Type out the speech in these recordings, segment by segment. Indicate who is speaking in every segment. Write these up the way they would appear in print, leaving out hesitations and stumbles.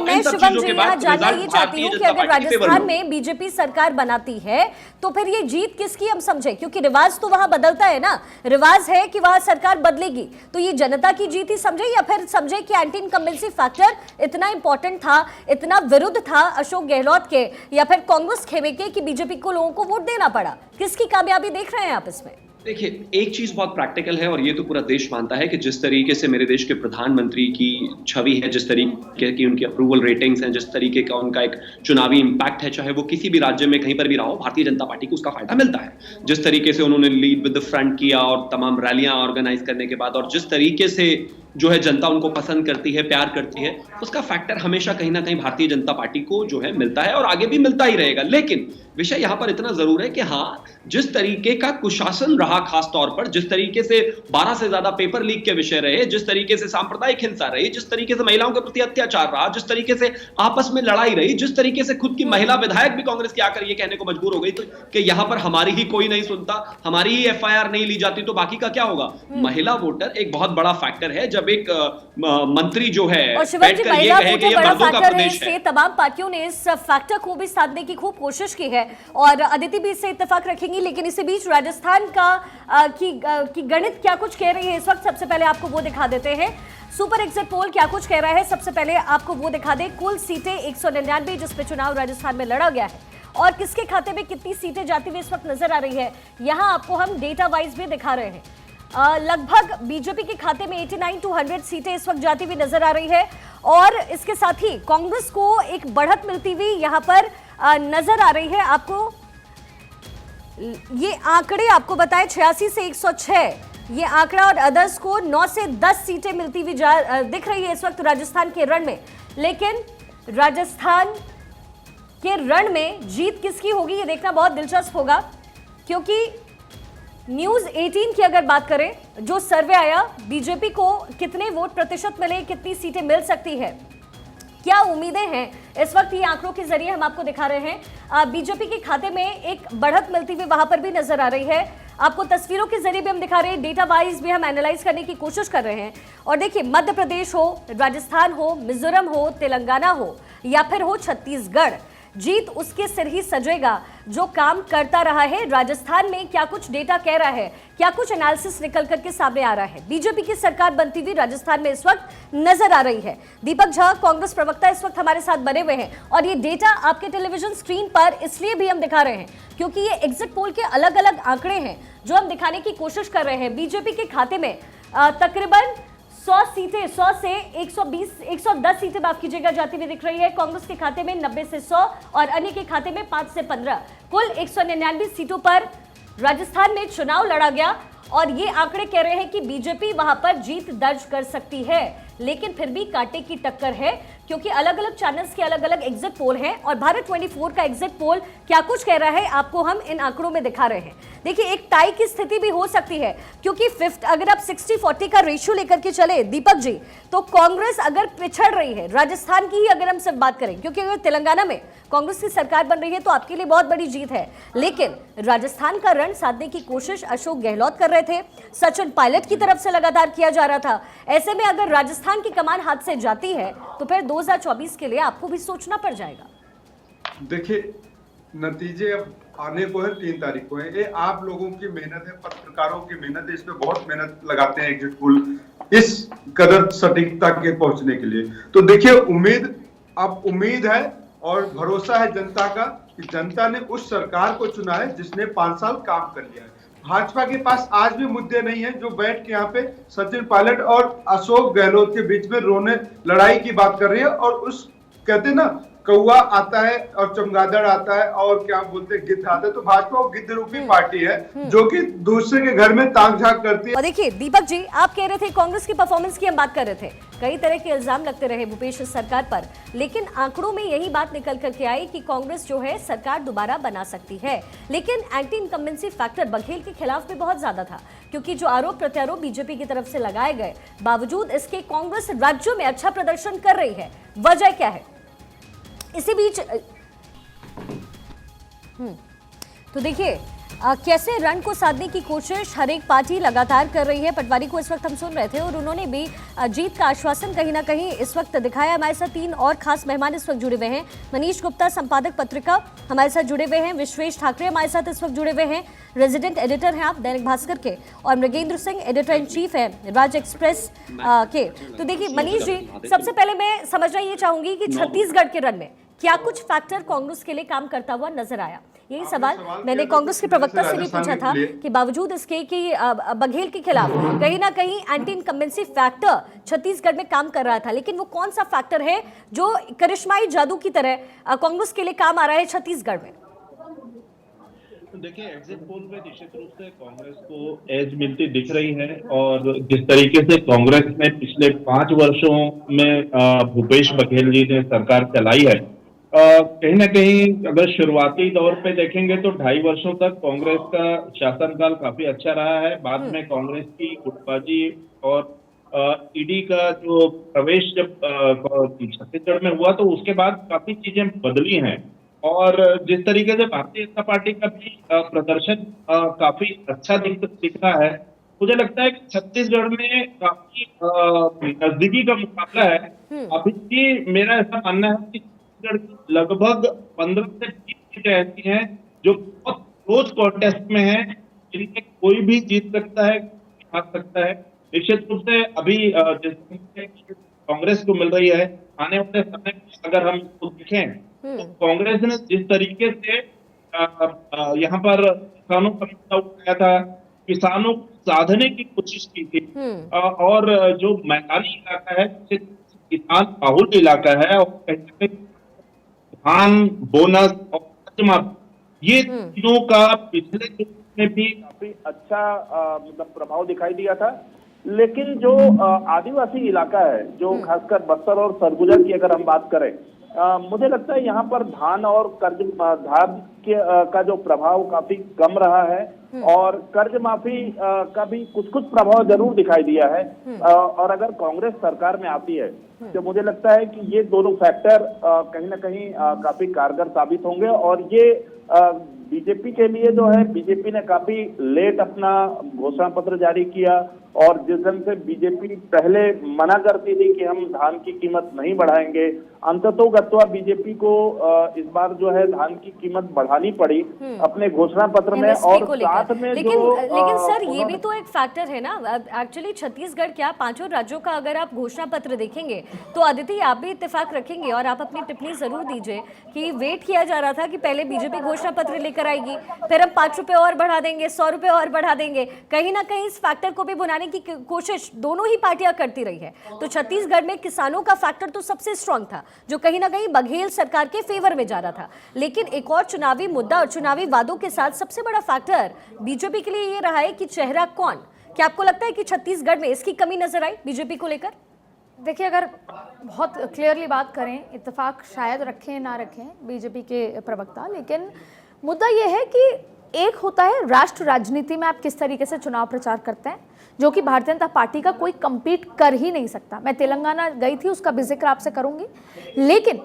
Speaker 1: मैं शिवम जी यहाँ जानना ये चाहती हूँ कि अगर राजस्थान में बीजेपी सरकार बनाती है तो फिर ये जीत किसकी हम समझे, क्योंकि रिवाज तो वहां बदलता है ना, रिवाज है कि वहां सरकार बदलेगी, तो ये जनता की जीत ही समझे या फिर समझे कि एंटी इनकम्बेंसी फैक्टर इतना इंपॉर्टेंट था, इतना विरुद्ध था अशोक गहलोत के या फिर कांग्रेस खेमे के कि बीजेपी को लोगों को वोट देना पड़ा? किसकी कामयाबी देख रहे हैं आप इसमें?
Speaker 2: देखिए, एक चीज बहुत प्रैक्टिकल है और ये तो पूरा देश मानता है कि जिस तरीके से मेरे देश के प्रधानमंत्री की छवि है, जिस तरीके की उनकी अप्रूवल रेटिंग्स हैं, जिस तरीके का उनका एक चुनावी इंपैक्ट है, चाहे वो किसी भी राज्य में कहीं पर भी रहा हो, भारतीय जनता पार्टी को उसका फायदा मिलता है। जिस तरीके से उन्होंने लीड विद द फ्रंट किया और तमाम रैलियां ऑर्गेनाइज करने के बाद और जिस तरीके से जो है जनता उनको पसंद करती है, प्यार करती है, उसका फैक्टर हमेशा कहीं ना कहीं भारतीय जनता पार्टी को जो है मिलता है और आगे भी मिलता ही रहेगा। लेकिन विषय यहां पर इतना जरूर है कि हाँ, जिस तरीके का कुशासन रहा, खास तौर पर जिस तरीके से 12 से ज्यादा पेपर लीक के विषय रहे, जिस तरीके से सांप्रदायिक हिंसा रही, जिस तरीके से महिलाओं के प्रति अत्याचार रहा, जिस तरीके से आपस में लड़ाई रही, जिस तरीके से खुद की महिला विधायक भी कांग्रेस की आकर ये कहने को मजबूर हो गई तो कि यहां पर हमारी ही कोई नहीं सुनता, हमारी ही एफआईआर नहीं ली जाती, तो बाकी का क्या होगा? महिला वोटर एक बहुत बड़ा फैक्टर है। जब एक मंत्री जो है
Speaker 1: और शिवम जी, महिला वोट जो बड़ा फैक्टर है, इससे तमाम पार्टियों ने इस फैक्टर को भी साधने की खूब कोशिश की है और अदिति भी इससे इत्तेफाक रखेंगी। लेकिन इसी बीच राजस्थान की गणित क्या कुछ कह रही है इस वक्त, सबसे पहले आपको वो दिखा देते हैं। सुपर एग्जिट पोल क्या कुछ कह रहा है, सबसे पहले आपको वो दिखा दे। कुल सीटें 199 जिस पे चुनाव राजस्थान में लड़ा गया है और किसके खाते में कितनी सीटें जाती हुई इस वक्त नजर आ रही है, यहां आपको हम डेटा वाइज भी दिखा रहे हैं। लगभग बीजेपी के खाते में 89 to 100 सीटें इस वक्त जाती हुई नजर आ रही है और इसके साथ ही कांग्रेस को एक बढ़त मिलती हुई यहां पर नजर आ रही है। आपको ये आंकड़े आपको बताए 86 से 106 ये आंकड़ा और अदर्स को 9 से 10 सीटें मिलती हुई दिख रही है इस वक्त राजस्थान के रण में। लेकिन राजस्थान के रण में जीत किसकी होगी ये देखना बहुत दिलचस्प होगा, क्योंकि न्यूज 18 की अगर बात करें, जो सर्वे आया बीजेपी को कितने वोट प्रतिशत मिले, कितनी सीटें मिल सकती है, क्या उम्मीदें हैं, इस वक्त ये आंकड़ों के जरिए हम आपको दिखा रहे हैं। बीजेपी के खाते में एक बढ़त मिलती हुई वहां पर भी नजर आ रही है। आपको तस्वीरों के जरिए भी हम दिखा रहे हैं, डेटा वाइज भी हम एनालाइज करने की कोशिश कर रहे हैं। और देखिए, मध्य प्रदेश हो, राजस्थान हो, मिजोरम हो, तेलंगाना हो या फिर हो छत्तीसगढ़, जीत उसके सिर ही सजेगा जो काम करता रहा है। राजस्थान में क्या कुछ डेटा कह रहा है, क्या कुछ एनालिसिस निकल करके सामने आ रहा है। बीजेपी की सरकार बनती हुई राजस्थान में इस वक्त नजर आ रही है। दीपक झा, कांग्रेस प्रवक्ता, इस वक्त हमारे साथ बने हुए हैं और ये डेटा आपके टेलीविजन स्क्रीन पर इसलिए भी हम दिखा रहे हैं क्योंकि ये एग्जिट पोल के अलग अलग आंकड़े हैं जो हम दिखाने की कोशिश कर रहे हैं। बीजेपी के खाते में तकरीबन 100 सीटें, 100 से 120, 110 सीटें माफ कीजिएगा जाती हुई दिख रही है। कांग्रेस के खाते में 90 से 100 और अन्य के खाते में 5 से 15, कुल 199 सीटों पर राजस्थान में चुनाव लड़ा गया और ये आंकड़े कह रहे हैं कि बीजेपी वहां पर जीत दर्ज कर सकती है। लेकिन फिर भी कांटे की टक्कर है क्योंकि अलग अलग चैनल्स के अलग अलग एग्जिट पोल हैं और भारत 24 का एग्जिट पोल क्या कुछ कह रहा है आपको हम इन आंकड़ों में दिखा रहे हैं। देखिए, एक टाई की स्थिति भी हो सकती है क्योंकि फिफ्थ अगर आप 60-40 का रेशियो लेकर के चले दीपक जी, तो कांग्रेस अगर पिछड़ रही है, राजस्थान की ही अगर हम सिर्फ बात करें, क्योंकि अगर तेलंगाना में कांग्रेस की सरकार बन रही है तो आपके लिए बहुत बड़ी जीत है, लेकिन राजस्थान का रण साधने की कोशिश अशोक गहलोत कर रहे थे, सचिन पायलट की तरफ से लगातार किया जा रहा था। ऐसे में अगर राजस्थान की कमान हाथ से जाती है तो फिर 2024 के लिए आपको भी सोचना पड़ जाएगा।
Speaker 3: देखिए, नतीजे अब आने को है, 3 तारीख को है। ये आप लोगों की मेहनत है, पत्रकारों की मेहनत है, इसमें बहुत मेहनत लगाते हैं एग्जिट पोल इस कदर सटीकता के पहुंचने के लिए। तो देखिए, उम्मीद है और भरोसा है जनता का कि जनता ने उस सरकार को चुना है जिसने 5 साल काम कर लिया है। भाजपा के पास आज भी मुद्दे नहीं है जो बैठ के यहाँ पे सचिन पायलट और अशोक गहलोत के बीच में रोने लड़ाई की बात कर रही है। और उस कहते ना, कौवा आता है और चमगादड़ आता है और क्या बोलते हैं, गिद्ध आता है। तो भाजपा वो गिद्ध रूपी पार्टी है जो कि दूसरे के घर में ताक झाक करती है।
Speaker 1: और देखिए दीपक जी, आप कह रहे थे कांग्रेस की परफॉर्मेंस की हम बात कर रहे थे, कई तरह के इल्जाम लगते रहे भूपेश सरकार पर, लेकिन आंकड़ों में यही बात निकल करके आई कि कांग्रेस जो है सरकार दोबारा बना सकती है। लेकिन एंटी इनकम्बेंसी फैक्टर बघेल के खिलाफ भी बहुत ज्यादा था क्योंकि जो आरोप प्रत्यारोप बीजेपी की तरफ से लगाए गए, बावजूद इसके कांग्रेस राज्यों में अच्छा प्रदर्शन कर रही है। वजह क्या है? इसी बीच तो देखिए कैसे रन को साधने की कोशिश हर एक पार्टी लगातार कर रही है। पटवारी को इस वक्त हम सुन रहे थे और उन्होंने भी जीत का आश्वासन कहीं ना कहीं इस वक्त दिखाया। हमारे साथ 3 और खास मेहमान इस वक्त जुड़े हुए हैं। मनीष गुप्ता, संपादक पत्रिका, हमारे साथ जुड़े हुए हैं। विश्वेश ठाकरे हमारे साथ इस वक्त जुड़े हुए हैं, रेजिडेंट एडिटर हैं आप दैनिक भास्कर के। और Mrigendra Singh, editor in chief है राज एक्सप्रेस के। तो देखिए मनीष जी, सबसे पहले मैं समझना ये चाहूंगी कि छत्तीसगढ़ के रन में क्या कुछ फैक्टर कांग्रेस के लिए काम करता हुआ नजर आया? यही सवाल मैंने कांग्रेस के प्रवक्ता से भी पूछा था कि बावजूद इसके कि बघेल के खिलाफ कहीं ना कहीं एंटी इनकम्बेंसी फैक्टर छत्तीसगढ़ में काम कर रहा था, लेकिन वो कौन सा फैक्टर है जो करिश्माई जादू की तरह कांग्रेस के लिए काम आ रहा है छत्तीसगढ़ में?
Speaker 4: देखिए, एग्जिट पोल में निश्चित रूप से कांग्रेस को एज मिलती दिख रही है और जिस तरीके से कांग्रेस ने पिछले 5 वर्षों में भूपेश बघेल जी ने सरकार चलाई है, कहीं ना कहीं अगर शुरुआती दौर पे देखेंगे तो 2.5 वर्षों तक कांग्रेस का शासनकाल काफी अच्छा रहा है। बाद में कांग्रेस की गुटबाजी और ईडी का जो प्रवेश जब छत्तीसगढ़ में हुआ तो उसके बाद काफी चीजें बदली हैं और जिस तरीके से भारतीय जनता पार्टी का भी प्रदर्शन काफी अच्छा दिख रहा है, मुझे लगता है कि छत्तीसगढ़ में काफी नजदीकी का मुकाबला है। अभी भी मेरा ऐसा मानना है कि लगभग 15 से 20 सीटें ऐसी हैं जो बहुत क्लोज कॉन्टेस्ट में हैं, जिनमें कोई भी जीत सकता है, हार सकता है। निश्चित रूप से अभी कांग्रेस को मिल रही है, आने वाले समय में अगर हम इसको देखें तो कांग्रेस ने जिस तरीके से यहाँ पर किसानों का मुद्दा उठाया था, किसानों को साधने की कोशिश की थी और जो मैदानी इलाका है, किसान बाहुल इलाका है और धान, बोनस और कर्जमाफी, ये तीनों का पिछले चुनाव में भी काफी अच्छा मतलब प्रभाव दिखाई दिया था। लेकिन जो आदिवासी इलाका है, जो खासकर बस्तर और सरगुजा की अगर हम बात करें, मुझे लगता है यहाँ पर धान और धान का जो प्रभाव काफी कम रहा है और कर्ज माफी का भी कुछ प्रभाव जरूर दिखाई दिया है। और अगर कांग्रेस सरकार में आती है तो मुझे लगता है कि ये दोनों फैक्टर कहीं ना कहीं काफी कारगर साबित होंगे और ये बीजेपी के लिए जो है, बीजेपी ने काफी लेट अपना घोषणा पत्र जारी किया और जिस ढंग से बीजेपी पहले मना करती थी कि हम धान की कीमत नहीं बढ़ाएंगे, अंततोगत्वा बीजेपी को इस बार जो है धान की कीमत बढ़ानी पड़ी अपने घोषणा पत्र में। और साथ में
Speaker 1: लेकिन सर ये भी तो एक फैक्टर है ना, एक्चुअली छत्तीसगढ़ क्या 5 राज्यों का अगर आप घोषणा पत्र देखेंगे तो आदित्य आप भी इत्तेफाक रखेंगे और आप अपनी टिप्पणी जरूर दीजिए कि वेट किया जा रहा था कि पहले बीजेपी घोषणा पत्र लेकर आएगी, फिर हम 5 रुपए और बढ़ा देंगे, 100 रुपए और बढ़ा देंगे। कहीं ना कहीं इस फैक्टर को भी बुनाने की कोशिश दोनों ही पार्टियां करती रही है। तो छत्तीसगढ़ में किसानों का फैक्टर तो सबसे स्ट्रांग था, जो कहीं ना कहीं बघेल सरकार के फेवर में जा रहा था। लेकिन एक और चुनावी मुद्दा और चुनावी वादों के साथ सबसे बड़ा फैक्टर बीजेपी के लिए ये रहा है कि चेहरा कौन। क्या आपको लगता है कि छत्तीसगढ़ में इसकी कमी नजर आई बीजेपी को लेकर?
Speaker 5: देखिए, अगर बहुत क्लियरली बात करें, इत्तेफाक शायद रखें ना रखें बीजेपी के प्रवक्ता, लेकिन मुद्दा यह है कि एक होता है राष्ट्र राजनीति में आप किस तरीके से चुनाव प्रचार करते हैं, जो कि भारतीय जनता पार्टी का कोई कम्पीट कर ही नहीं सकता। मैं तेलंगाना गई थी, उसका भी जिक्र आपसे करूंगी, लेकिन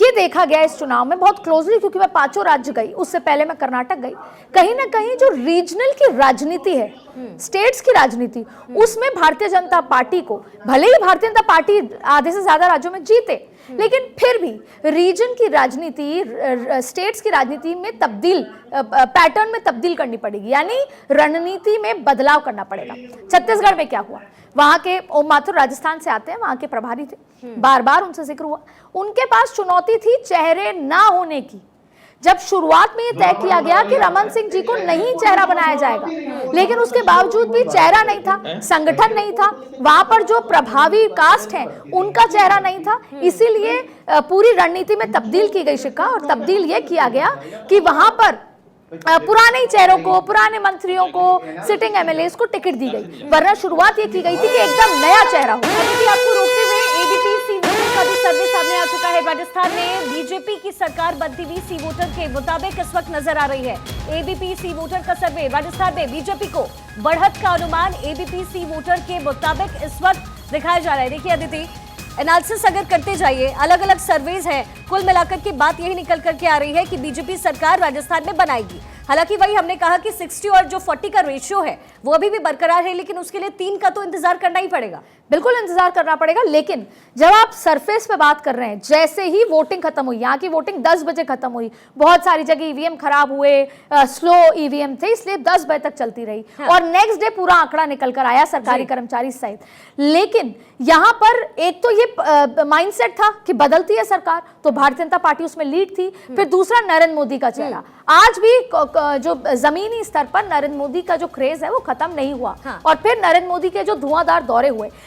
Speaker 5: ये देखा गया इस चुनाव में बहुत क्लोजली, क्योंकि मैं 5 राज्य गई, उससे पहले मैं कर्नाटक गई। कहीं ना कहीं जो रीजनल की राजनीति है, स्टेट्स की राजनीति, उसमें भारतीय जनता पार्टी को, भले ही भारतीय जनता पार्टी आधे से ज्यादा राज्यों में जीते, लेकिन फिर भी रीजन की राजनीति, स्टेट्स की राजनीति में तब्दील, पैटर्न में तब्दील करनी पड़ेगी, यानी रणनीति में बदलाव करना पड़ेगा। छत्तीसगढ़ में क्या हुआ, वहां के ओम माथुर राजस्थान से आते हैं, वहां के प्रभारी थे, बार बार उनसे जिक्र हुआ, उनके पास चुनौती थी चेहरे ना होने की। जब शुरुआत में ये तय किया गया कि रमन सिंह जी को नहीं चेहरा बनाया जाएगा, लेकिन उसके बावजूद भी चेहरा नहीं था, संगठन नहीं था, वहां पर जो प्रभावी कास्ट है उनका चेहरा नहीं था, इसीलिए पूरी रणनीति में तब्दील की गई शिक्षा। और तब्दील ये किया गया कि वहां पर पुराने चेहरों को, पुराने मंत्रियों को, सिटिंग एमएलएस को टिकट दी गई, वरना शुरुआत ये की गई थी कि एकदम नया चेहरा हो।
Speaker 1: आपको रोकते हुए एबीपी सी वोटर का भी सर्वे सामने आ चुका है। राजस्थान में बीजेपी की सरकार बनती हुई सी वोटर के मुताबिक इस वक्त नजर आ रही है। एबीपी सी वोटर का सर्वे, राजस्थान में बीजेपी को बढ़त का अनुमान एबीपी सी वोटर के मुताबिक इस वक्त दिखाया जा रहा है। देखिए अदिति, एनालिसिस अगर करते जाइए, अलग अलग सर्वेज हैं, कुल मिलाकर के बात यही निकल करके आ रही है कि बीजेपी सरकार राजस्थान में बनाएगी। हालांकि वही हमने कहा कि 60 और जो 40 का रेशियो है वो अभी भी बरकरार है, लेकिन उसके लिए 3 का तो इंतजार करना ही पड़ेगा।
Speaker 5: बिल्कुल इंतजार करना पड़ेगा, लेकिन जब आप सरफेस पे बात कर रहे हैं, जैसे ही वोटिंग खत्म हुई, यहाँ की वोटिंग 10 बजे खत्म हुई, बहुत सारी जगह ईवीएम खराब हुए, स्लो ईवीएम थे, इसलिए 10 बजे तक चलती रही।
Speaker 1: हाँ।
Speaker 5: और नेक्स्ट डे पूरा आंकड़ा निकल कर आया सरकारी कर्मचारी सहित। लेकिन यहाँ पर एक तो ये माइंडसेट था कि बदलती है सरकार, तो भारतीय जनता पार्टी उसमें लीड थी। फिर दूसरा नरेंद्र मोदी का चेहरा, आज भी जो जमीनी स्तर पर नरेंद्र मोदी का जो क्रेज है वो खत्म नहीं हुआ।
Speaker 1: हाँ।
Speaker 5: और फिर नरेंद्र मोदी के जो धुआंधार दौरे हुए,